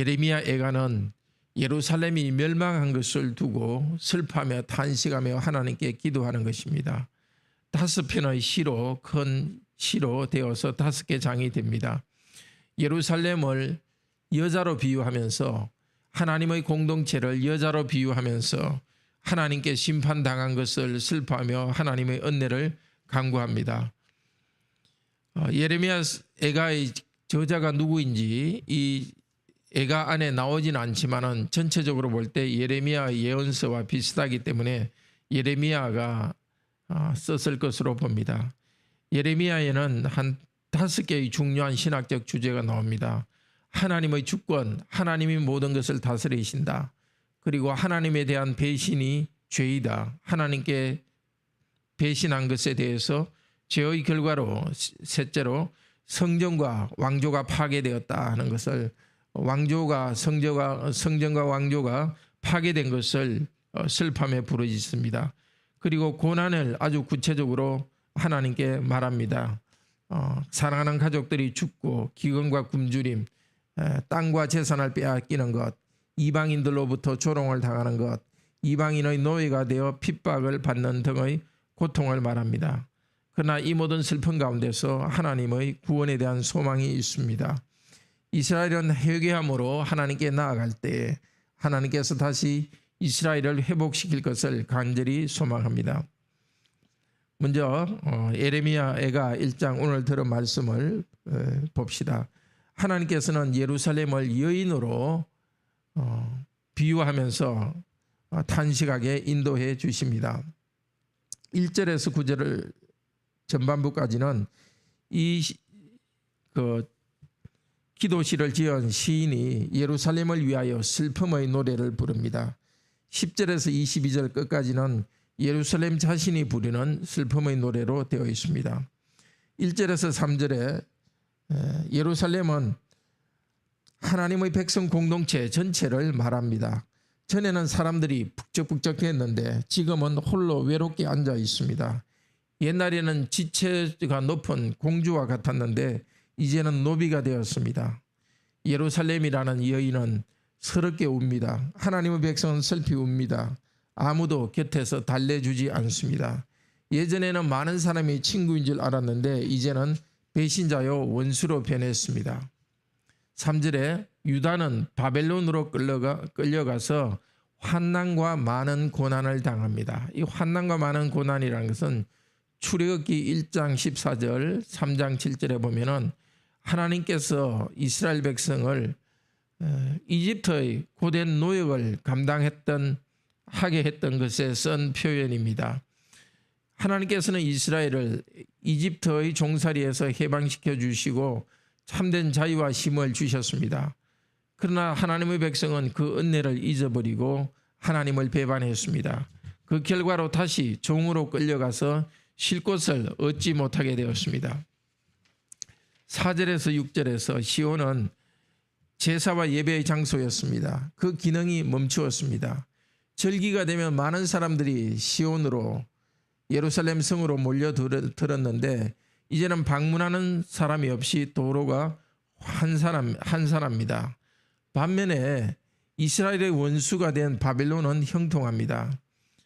예레미야 애가는 예루살렘이 멸망한 것을 두고 슬퍼하며 탄식하며 하나님께 기도하는 것입니다. 5편의 시로, 큰 시로 되어서 5개 장이 됩니다. 예루살렘을 여자로 비유하면서 하나님의 공동체를 여자로 비유하면서 하나님께 심판당한 것을 슬퍼하며 하나님의 은혜를 간구합니다. 예레미야 애가의 저자가 누구인지 이 애가 안에 나오진 않지만은 전체적으로 볼 때 예레미야의 예언서와 비슷하기 때문에 예레미야가 썼을 것으로 봅니다. 예레미야에는 한 5개의 중요한 신학적 주제가 나옵니다. 하나님의 주권, 하나님이 모든 것을 다스리신다. 그리고 하나님에 대한 배신이 죄이다. 하나님께 배신한 것에 대해서 죄의 결과로 셋째로 성전과 왕조가 파괴되었다 하는 것을, 성전과 왕조가 파괴된 것을 슬픔에 부르짖습니다. 그리고 고난을 아주 구체적으로 하나님께 말합니다. 사랑하는 가족들이 죽고 기근과 굶주림, 땅과 재산을 빼앗기는 것, 이방인들로부터 조롱을 당하는 것, 이방인의 노예가 되어 핍박을 받는 등의 고통을 말합니다. 그러나 이 모든 슬픔 가운데서 하나님의 구원에 대한 소망이 있습니다. 이스라엘은 회개함으로 하나님께 나아갈 때 하나님께서 다시 이스라엘을 회복시킬 것을 간절히 소망합니다. 먼저 예레미야 애가 1장 오늘 들은 말씀을 봅시다. 하나님께서는 예루살렘을 여인으로 비유하면서 탄식하게 인도해 주십니다. 1절에서 9절 전반부까지는 이 기도시를 지은 시인이 예루살렘을 위하여 슬픔의 노래를 부릅니다. 10절에서 22절 끝까지는 예루살렘 자신이 부르는 슬픔의 노래로 되어 있습니다. 1절에서 3절에 예루살렘은 하나님의 백성 공동체 전체를 말합니다. 전에는 사람들이 북적북적했는데 지금은 홀로 외롭게 앉아 있습니다. 옛날에는 지체가 높은 공주와 같았는데 이제는 노비가 되었습니다. 예루살렘이라는 여인은 서럽게 웁니다. 하나님의 백성은 슬피 웁니다. 아무도 곁에서 달래주지 않습니다. 예전에는 많은 사람이 친구인 줄 알았는데 이제는 배신자요 원수로 변했습니다. 3절에 유다는 바벨론으로 끌려가서 환난과 많은 고난을 당합니다. 이 환난과 많은 고난이라는 것은 출애굽기 1장 14절 3장 7절에 보면은 하나님께서 이스라엘 백성을 이집트의 고된 노역을 하게 했던 것에 쓴 표현입니다. 하나님께서는 이스라엘을 이집트의 종살이에서 해방시켜 주시고 참된 자유와 힘을 주셨습니다. 그러나 하나님의 백성은 그 은혜를 잊어버리고 하나님을 배반했습니다. 그 결과로 다시 종으로 끌려가서 쉴 곳을 얻지 못하게 되었습니다. 4절에서 6절에서 시온은 제사와 예배의 장소였습니다. 그 기능이 멈추었습니다. 절기가 되면 많은 사람들이 시온으로 예루살렘 성으로 몰려들었는데 이제는 방문하는 사람이 없이 도로가 한산합니다. 반면에 이스라엘의 원수가 된 바벨론은 형통합니다.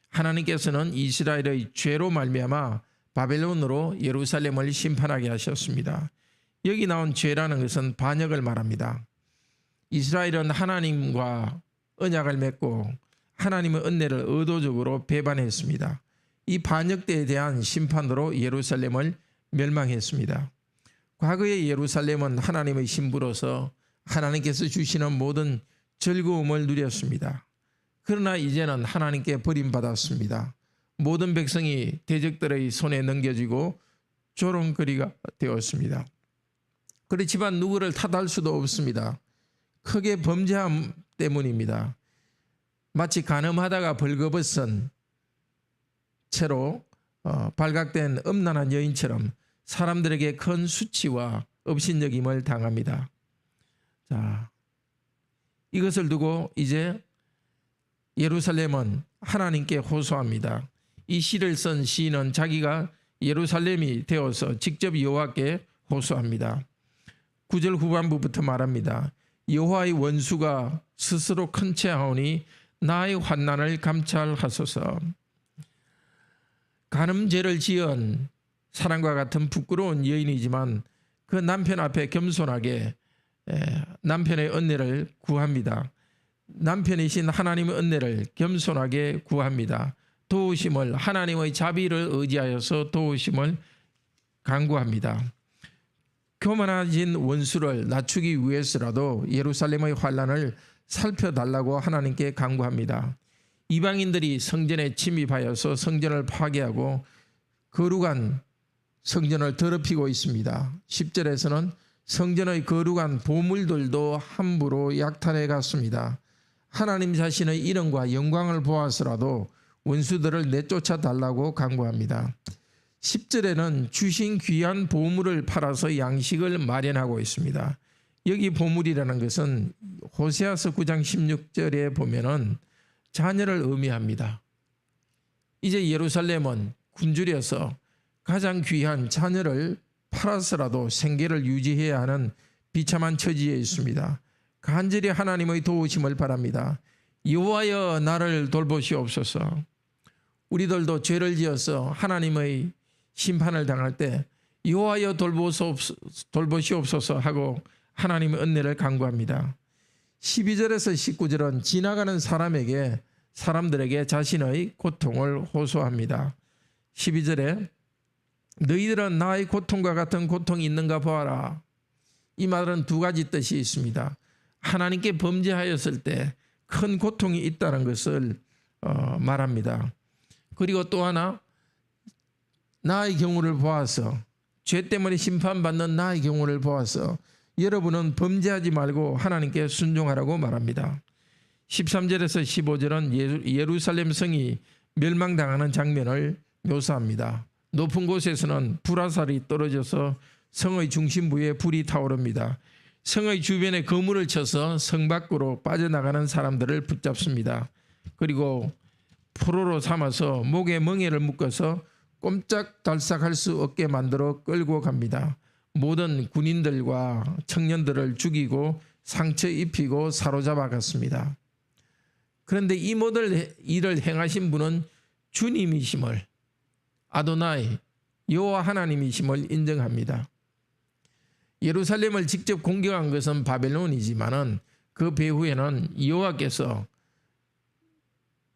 하나님께서는 이스라엘의 죄로 말미암아 바벨론으로 예루살렘을 심판하게 하셨습니다. 여기 나온 죄라는 것은 반역을 말합니다. 이스라엘은 하나님과 언약을 맺고 하나님의 은혜를 의도적으로 배반했습니다. 이 반역대에 대한 심판으로 예루살렘을 멸망했습니다. 과거의 예루살렘은 하나님의 신부로서 하나님께서 주시는 모든 즐거움을 누렸습니다. 그러나 이제는 하나님께 버림받았습니다. 모든 백성이 대적들의 손에 넘겨지고 조롱거리가 되었습니다. 그렇지만 누구를 탓할 수도 없습니다. 크게 범죄함 때문입니다. 마치 간음하다가 벌거벗은 채로 발각된 음란한 여인처럼 사람들에게 큰 수치와 업신여김을 당합니다. 자, 이것을 두고 이제 예루살렘은 하나님께 호소합니다. 이 시를 쓴 시인은 자기가 예루살렘이 되어서 직접 여호와께 호소합니다. 9절 후반부부터 말합니다. 여호와의 원수가 스스로 큰 채 하오니 나의 환난을 감찰하소서. 간음죄를 지은 사람과 같은 부끄러운 여인이지만 그 남편 앞에 겸손하게 남편의 은혜를 구합니다. 남편이신 하나님의 은혜를 겸손하게 구합니다. 도우심을, 하나님의 자비를 의지하여서 도우심을 간구합니다. 교만해진 원수를 낮추기 위해서라도 예루살렘의 환난을 살펴달라고 하나님께 간구합니다. 이방인들이 성전에 침입하여서 성전을 파괴하고 거룩한 성전을 더럽히고 있습니다. 10절에서는 성전의 거룩한 보물들도 함부로 약탈해 갔습니다. 하나님 자신의 이름과 영광을 보아서라도 원수들을 내쫓아 달라고 간구합니다. 10절에는 주신 귀한 보물을 팔아서 양식을 마련하고 있습니다. 여기 보물이라는 것은 호세아서 9장 16절에 보면은 자녀를 의미합니다. 이제 예루살렘은 굶주려서 가장 귀한 자녀를 팔아서라도 생계를 유지해야 하는 비참한 처지에 있습니다. 간절히 하나님의 도우심을 바랍니다. 여호와여 나를 돌보시옵소서. 우리들도 죄를 지어서 하나님의 심판을 당할 때 여호와여 돌보시옵소서 하고 하나님의 은혜를 간구합니다. 12절에서 19절은 지나가는 사람들에게 자신의 고통을 호소합니다. 12절에 너희들은 나의 고통과 같은 고통이 있는가 보아라. 이 말은 두 가지 뜻이 있습니다. 하나님께 범죄하였을 때 큰 고통이 있다는 것을 말합니다. 그리고 또 하나 나의 경우를 보아서 죄 때문에 심판받는 나의 경우를 보아서 여러분은 범죄하지 말고 하나님께 순종하라고 말합니다. 13절에서 15절은 예루살렘 성이 멸망당하는 장면을 묘사합니다. 높은 곳에서는 불화살이 떨어져서 성의 중심부에 불이 타오릅니다. 성의 주변에 거물을 쳐서 성 밖으로 빠져나가는 사람들을 붙잡습니다. 그리고 포로로 삼아서 목에 멍에를 묶어서 꼼짝달싹할 수 없게 만들어 끌고 갑니다. 모든 군인들과 청년들을 죽이고 상처 입히고 사로잡아 갔습니다. 그런데 이 모든 일을 행하신 분은 주님이심을, 아도나이 여호와 하나님이심을 인정합니다. 예루살렘을 직접 공격한 것은 바벨론이지만은 그 배후에는 여호와께서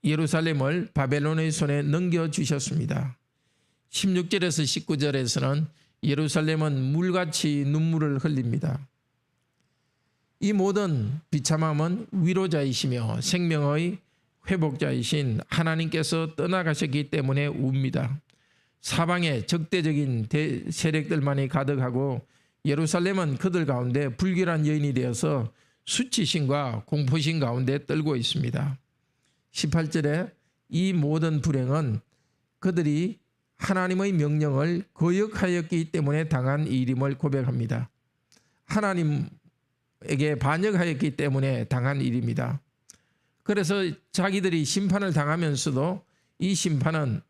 예루살렘을 바벨론의 손에 넘겨주셨습니다. 16절에서 19절에서는 예루살렘은 물같이 눈물을 흘립니다. 이 모든 비참함은 위로자이시며 생명의 회복자이신 하나님께서 떠나가셨기 때문에 웁니다. 사방에 적대적인 세력들만이 가득하고 예루살렘은 그들 가운데 불결한 여인이 되어서 수치심과 공포심 가운데 떨고 있습니다. 18절에 이 모든 불행은 그들이 하나님의 명령을 거역하였기 때문에 당한 일임을 고백합니다. 하나님에게 반역하였기 때문에 당한 일입니다. 그래서 자기들이 심판을 당하면서도 이 심판을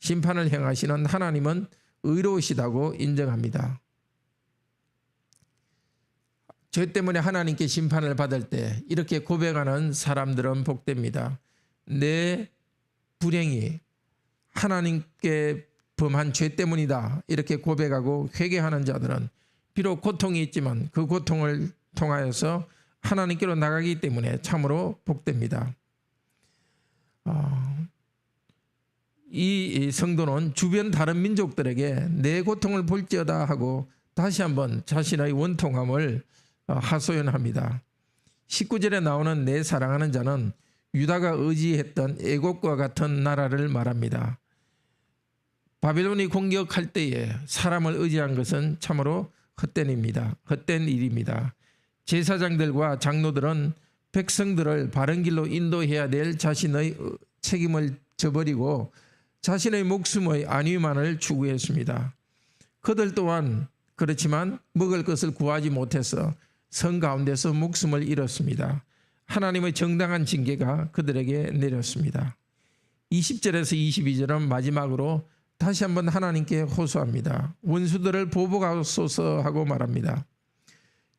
행하시는 하나님은 의로우시다고 인정합니다. 죄 때문에 하나님께 심판을 받을 때 이렇게 고백하는 사람들은 복됩니다. 내 불행이 하나님께 범한 죄 때문이다 이렇게 고백하고 회개하는 자들은 비록 고통이 있지만 그 고통을 통하여서 하나님께로 나가기 때문에 참으로 복됩니다. 이 성도는 주변 다른 민족들에게 내 고통을 볼지어다 하고 다시 한번 자신의 원통함을 하소연합니다. 19절에 나오는 내 사랑하는 자는 유다가 의지했던 애국과 같은 나라를 말합니다. 바벨론이 공격할 때에 사람을 의지한 것은 참으로 헛된 일입니다. 제사장들과 장로들은 백성들을 바른 길로 인도해야 될 자신의 책임을 저버리고 자신의 목숨의 안위만을 추구했습니다. 그들 또한 그렇지만 먹을 것을 구하지 못해서 성 가운데서 목숨을 잃었습니다. 하나님의 정당한 징계가 그들에게 내렸습니다. 20절에서 22절은 마지막으로 다시 한번 하나님께 호소합니다. 원수들을 보복하소서 하고 말합니다.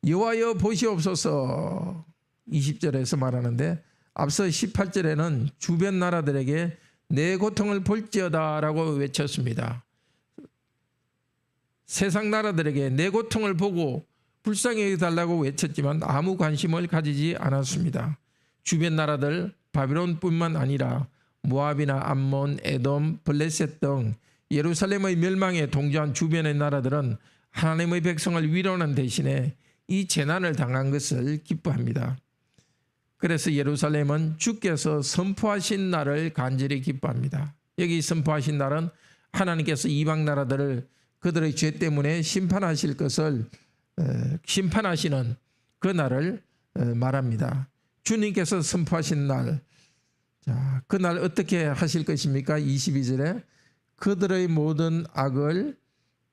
여호와여 보시옵소서 20절에서 말하는데, 앞서 18절에는 주변 나라들에게 내 고통을 볼지어다 라고 외쳤습니다. 세상 나라들에게 내 고통을 보고 불쌍히 여겨달라고 외쳤지만 아무 관심을 가지지 않았습니다. 주변 나라들 바빌론뿐만 아니라 모압이나 암몬, 에돔, 블레셋 등 예루살렘의 멸망에 동조한 주변의 나라들은 하나님의 백성을 위로하는 대신에 이 재난을 당한 것을 기뻐합니다. 그래서 예루살렘은 주께서 선포하신 날을 간절히 기뻐합니다. 여기 선포하신 날은 하나님께서 이방 나라들을 그들의 죄 때문에 심판하실 것을 심판하시는 그 날을 말합니다. 주님께서 선포하신 날, 자, 그 날 어떻게 하실 것입니까? 22절에 그들의 모든 악을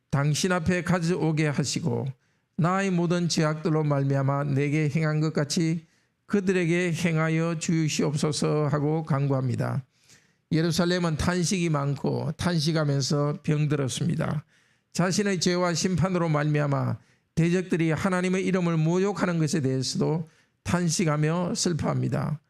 당신 앞에 가져오게 하시고 나의 모든 죄악들로 말미암아 내게 행한 것 같이 그들에게 행하여 주시옵소서 하고 간구합니다. 예루살렘은 탄식이 많고 탄식하면서 병들었습니다. 자신의 죄와 심판으로 말미암아 대적들이 하나님의 이름을 모욕하는 것에 대해서도 탄식하며 슬퍼합니다.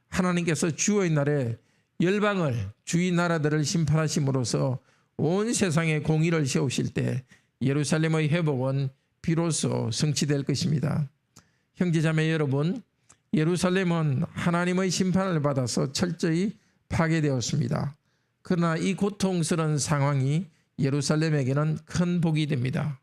하나님께서 주의 날에 열방을 주의 나라들을 심판하심으로써 온 세상에 공의를 세우실 때 예루살렘의 회복은 비로소 성취될 것입니다. 형제자매 여러분, 예루살렘은 하나님의 심판을 받아서 철저히 파괴되었습니다. 그러나 이 고통스러운 상황이 예루살렘에게는 큰 복이 됩니다.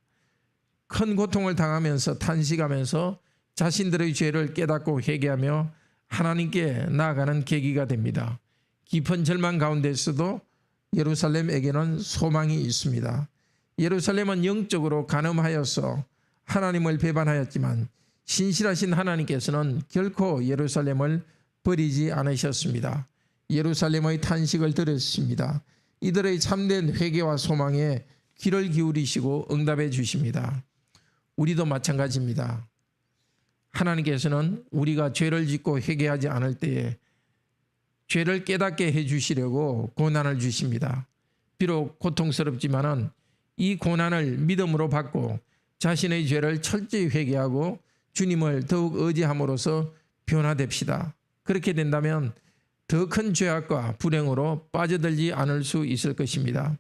큰 고통을 당하면서 탄식하면서 자신들의 죄를 깨닫고 회개하며 하나님께 나아가는 계기가 됩니다. 깊은 절망 가운데서도 예루살렘에게는 소망이 있습니다. 예루살렘은 영적으로 간음하여서 하나님을 배반하였지만 신실하신 하나님께서는 결코 예루살렘을 버리지 않으셨습니다. 예루살렘의 탄식을 들으십니다. 이들의 참된 회개와 소망에 귀를 기울이시고 응답해 주십니다. 우리도 마찬가지입니다. 하나님께서는 우리가 죄를 짓고 회개하지 않을 때에 죄를 깨닫게 해주시려고 고난을 주십니다. 비록 고통스럽지만은 이 고난을 믿음으로 받고 자신의 죄를 철저히 회개하고 주님을 더욱 의지함으로써 변화됩시다. 그렇게 된다면 더 큰 죄악과 불행으로 빠져들지 않을 수 있을 것입니다.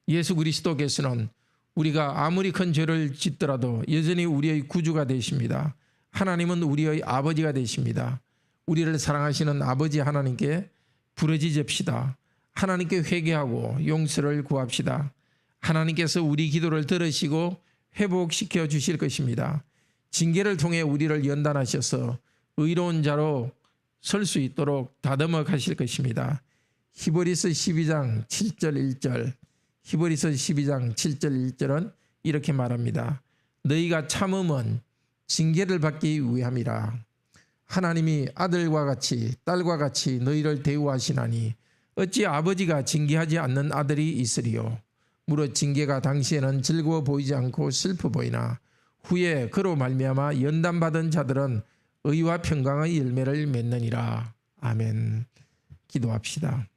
예수 그리스도께서는 우리가 아무리 큰 죄를 짓더라도 여전히 우리의 구주가 되십니다. 하나님은 우리의 아버지가 되십니다. 우리를 사랑하시는 아버지 하나님께 부르짖읍시다. 하나님께 회개하고 용서를 구합시다. 하나님께서 우리 기도를 들으시고 회복시켜 주실 것입니다. 징계를 통해 우리를 연단하셔서 의로운 자로 설 수 있도록 다듬어 가실 것입니다. 히브리서 12장 7절 1절, 히브리서 12장 7절 1절은 이렇게 말합니다. 너희가 참음은 징계를 받기 위함이라. 하나님이 아들과 같이 딸과 같이 너희를 대우하시나니 어찌 아버지가 징계하지 않는 아들이 있으리요. 무릇 징계가 당시에는 즐거워 보이지 않고 슬퍼 보이나 후에 그로 말미암아 연단받은 자들은 의와 평강의 열매를 맺느니라. 아멘. 기도합시다.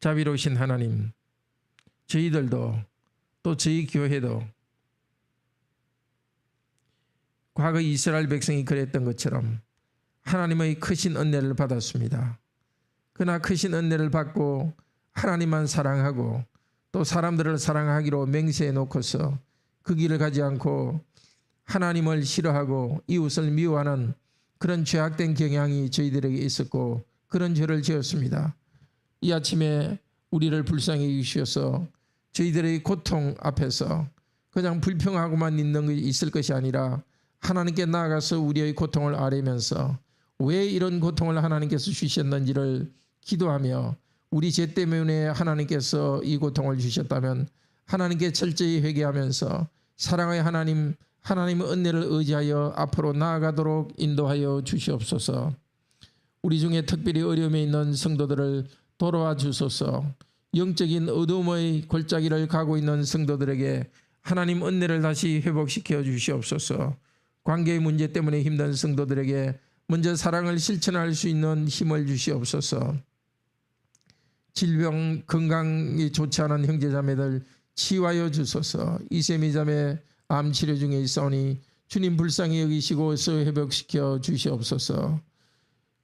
자비로우신 하나님, 저희들도 또 저희 교회도 과거 이스라엘 백성이 그랬던 것처럼 하나님의 크신 은혜를 받았습니다. 그러나 크신 은혜를 받고 하나님만 사랑하고 또 사람들을 사랑하기로 맹세해 놓고서 그 길을 가지 않고 하나님을 싫어하고 이웃을 미워하는 그런 죄악된 경향이 저희들에게 있었고 그런 죄를 지었습니다. 이 아침에 우리를 불쌍히 여기셔서 저희들의 고통 앞에서 그냥 불평하고만 있을 것이 아니라 하나님께 나아가서 우리의 고통을 아뢰면서 왜 이런 고통을 하나님께서 주셨는지를 기도하며 우리 죄 때문에 하나님께서 이 고통을 주셨다면 하나님께 철저히 회개하면서 사랑의 하나님의 은혜를 의지하여 앞으로 나아가도록 인도하여 주시옵소서. 우리 중에 특별히 어려움에 있는 성도들을 돌아와 주소서. 영적인 어둠의 골짜기를 가고 있는 성도들에게 하나님 은혜를 다시 회복시켜 주시옵소서. 관계의 문제 때문에 힘든 성도들에게 먼저 사랑을 실천할 수 있는 힘을 주시옵소서. 질병 건강이 좋지 않은 형제자매들 치유하여 주소서. 이세미 자매 암 치료 중에 있사오니 주님 불쌍히 여기시고 회복시켜 주시옵소서.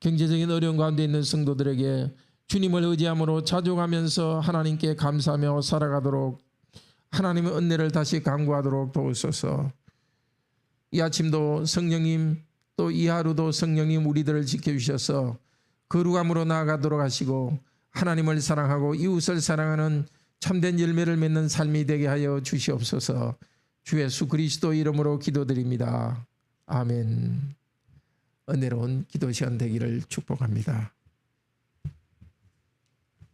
경제적인 어려움 가운데 있는 성도들에게 주님을 의지함으로 자족하면서 하나님께 감사하며 살아가도록 하나님의 은혜를 다시 간구하도록 도우소서. 이 아침도 성령님, 또 이 하루도 성령님 우리들을 지켜주셔서 거룩함으로 나아가도록 하시고 하나님을 사랑하고 이웃을 사랑하는 참된 열매를 맺는 삶이 되게 하여 주시옵소서. 주 예수 그리스도 이름으로 기도드립니다. 아멘. 은혜로운 기도 시간 되기를 축복합니다.